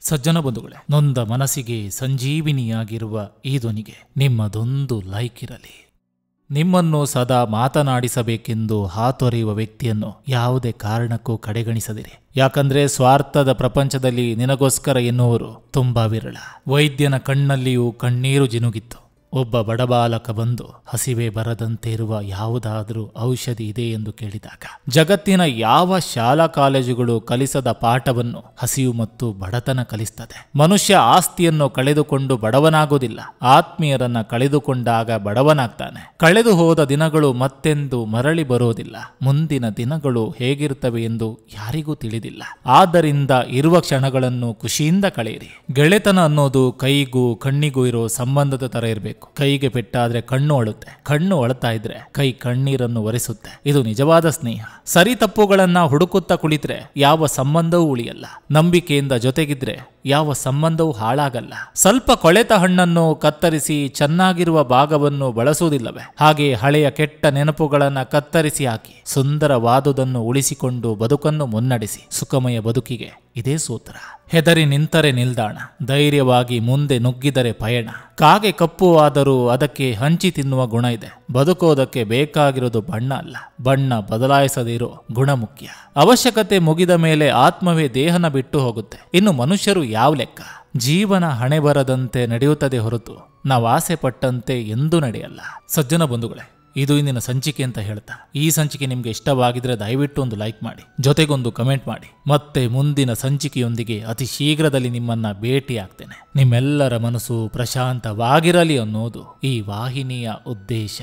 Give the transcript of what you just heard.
ಸಜ್ಜನ ಬಂಧುಗಳೇ, ನೊಂದ ಮನಸ್ಸಿಗೆ ಸಂಜೀವಿನಿಯಾಗಿರುವ ಈ ಧ್ವನಿಗೆ ನಿಮ್ಮದೊಂದು ಲೈಕ್ ಇರಲಿ. ನಿಮ್ಮನ್ನು ಸದಾ ಮಾತನಾಡಿಸಬೇಕೆಂದು ಹಾತೊರೆಯುವ ವ್ಯಕ್ತಿಯನ್ನು ಯಾವುದೇ ಕಾರಣಕ್ಕೂ ಕಡೆಗಣಿಸದಿರಿ. ಯಾಕಂದ್ರೆ ಸ್ವಾರ್ಥದ ಪ್ರಪಂಚದಲ್ಲಿ ನಿನಗೋಸ್ಕರ ಎನ್ನುವರು ತುಂಬಾ ವಿರಳ. ವೈದ್ಯನ ಕಣ್ಣಲ್ಲಿಯೂ ಕಣ್ಣೀರು ಜಿನುಗಿತ್ತು. ಒಬ್ಬ ಬಡಬಾಲಕ ಬಂದು ಹಸಿವೆ ಬರದಂತೆ ಇರುವ ಯಾವುದಾದರೂ ಔಷಧಿ ಇದೆ ಎಂದು ಕೇಳಿದಾಗ, ಜಗತ್ತಿನ ಯಾವ ಶಾಲಾ ಕಾಲೇಜುಗಳು ಕಲಿಸದ ಪಾಠವನ್ನು ಹಸಿವು ಮತ್ತು ಬಡತನ ಕಲಿಸ್ತದೆ. ಮನುಷ್ಯ ಆಸ್ತಿಯನ್ನು ಕಳೆದುಕೊಂಡು ಬಡವನಾಗೋದಿಲ್ಲ, ಆತ್ಮೀಯರನ್ನ ಕಳೆದುಕೊಂಡಾಗ ಬಡವನಾಗ್ತಾನೆ. ಕಳೆದು ಹೋದ ದಿನಗಳು ಮತ್ತೆಂದು ಮರಳಿ ಬರೋದಿಲ್ಲ. ಮುಂದಿನ ದಿನಗಳು ಹೇಗಿರುತ್ತವೆ ಎಂದು ಯಾರಿಗೂ ತಿಳಿದಿಲ್ಲ. ಆದ್ದರಿಂದ ಇರುವ ಕ್ಷಣಗಳನ್ನು ಖುಷಿಯಿಂದ ಕಳೆಯಿರಿ. ಗೆಳೆತನ ಅನ್ನೋದು ಕೈಗೂ ಕಣ್ಣಿಗೂ ಇರೋ ಸಂಬಂಧದ ತರ ಇರಬೇಕು. ಕೈಗೆ ಪೆಟ್ಟಾದ್ರೆ ಕಣ್ಣು ಅಳುತ್ತೆ, ಕಣ್ಣು ಅಳ್ತಾ ಇದ್ರೆ ಕೈ ಕಣ್ಣೀರನ್ನು ಒರೆಸುತ್ತೆ. ಇದು ನಿಜವಾದ ಸ್ನೇಹ. ಸರಿ ತಪ್ಪುಗಳನ್ನ ಹುಡುಕುತ್ತಾ ಕುಳಿತರೆ ಯಾವ ಸಂಬಂಧವೂ ಉಳಿಯಲ್ಲ. ನಂಬಿಕೆಯಿಂದ ಜೊತೆಗಿದ್ರೆ ಯಾವ ಸಂಬಂಧವೂ ಹಾಳಾಗಲ್ಲ. ಸ್ವಲ್ಪ ಕೊಳೆತ ಹಣ್ಣನ್ನು ಕತ್ತರಿಸಿ ಚೆನ್ನಾಗಿರುವ ಭಾಗವನ್ನು ಬಳಸುವುದಿಲ್ಲವೇ? ಹಾಗೆ ಹಳೆಯ ಕೆಟ್ಟ ನೆನಪುಗಳನ್ನ ಕತ್ತರಿಸಿ ಹಾಕಿ ಸುಂದರವಾದುದನ್ನು ಉಳಿಸಿಕೊಂಡು ಬದುಕನ್ನು ಮುನ್ನಡೆಸಿ. ಸುಖಮಯ ಬದುಕಿಗೆ ಇದೇ ಸೂತ್ರ. ಹೆದರಿ ನಿಂತರೆ ನಿಲ್ದಾಣ, ಧೈರ್ಯವಾಗಿ ಮುಂದೆ ನುಗ್ಗಿದರೆ ಪಯಣ. ಕಾಗೆ ಕಪ್ಪು ಆದರೂ ಅದಕ್ಕೆ ಹಂಚಿ ತಿನ್ನುವ ಗುಣ ಇದೆ. ಬದುಕೋದಕ್ಕೆ ಬೇಕಾಗಿರೋದು ಬಣ್ಣ ಅಲ್ಲ, ಬಣ್ಣ ಬದಲಾಯಿಸದಿರೋ ಗುಣ ಮುಖ್ಯ. ಅವಶ್ಯಕತೆ ಮುಗಿದ ಮೇಲೆ ಆತ್ಮವೇ ದೇಹನ ಬಿಟ್ಟು ಹೋಗುತ್ತೆ. ಇನ್ನು ಮನುಷ್ಯರು ಯಾವ ಲೆಕ್ಕ? ಜೀವನ ಹಣೆ ಬರದಂತೆ ನಡೆಯುತ್ತದೆ ಹೊರತು ನಾವು ಆಸೆ ಪಟ್ಟಂತೆ ಎಂದೂ ನಡೆಯಲ್ಲ. ಸಜ್ಜನ ಬಂಧುಗಳೇ, ಇದು ಇಂದಿನ ಸಂಚಿಕೆ ಅಂತ ಹೇಳ್ತಾ, ಈ ಸಂಚಿಕೆ ನಿಮ್ಗೆ ಇಷ್ಟವಾಗಿದ್ರೆ ದಯವಿಟ್ಟು ಒಂದು ಲೈಕ್ ಮಾಡಿ, ಜೊತೆಗೊಂದು ಕಮೆಂಟ್ ಮಾಡಿ. ಮತ್ತೆ ಮುಂದಿನ ಸಂಚಿಕೆಯೊಂದಿಗೆ ಅತಿ ಶೀಘ್ರದಲ್ಲಿ ನಿಮ್ಮನ್ನ ಭೇಟಿ ಆಗ್ತೇನೆ. ನಿಮ್ಮೆಲ್ಲರ ಮನಸ್ಸು ಪ್ರಶಾಂತವಾಗಿರಲಿ ಅನ್ನೋದು ಈ ವಾಹಿನಿಯ ಉದ್ದೇಶ.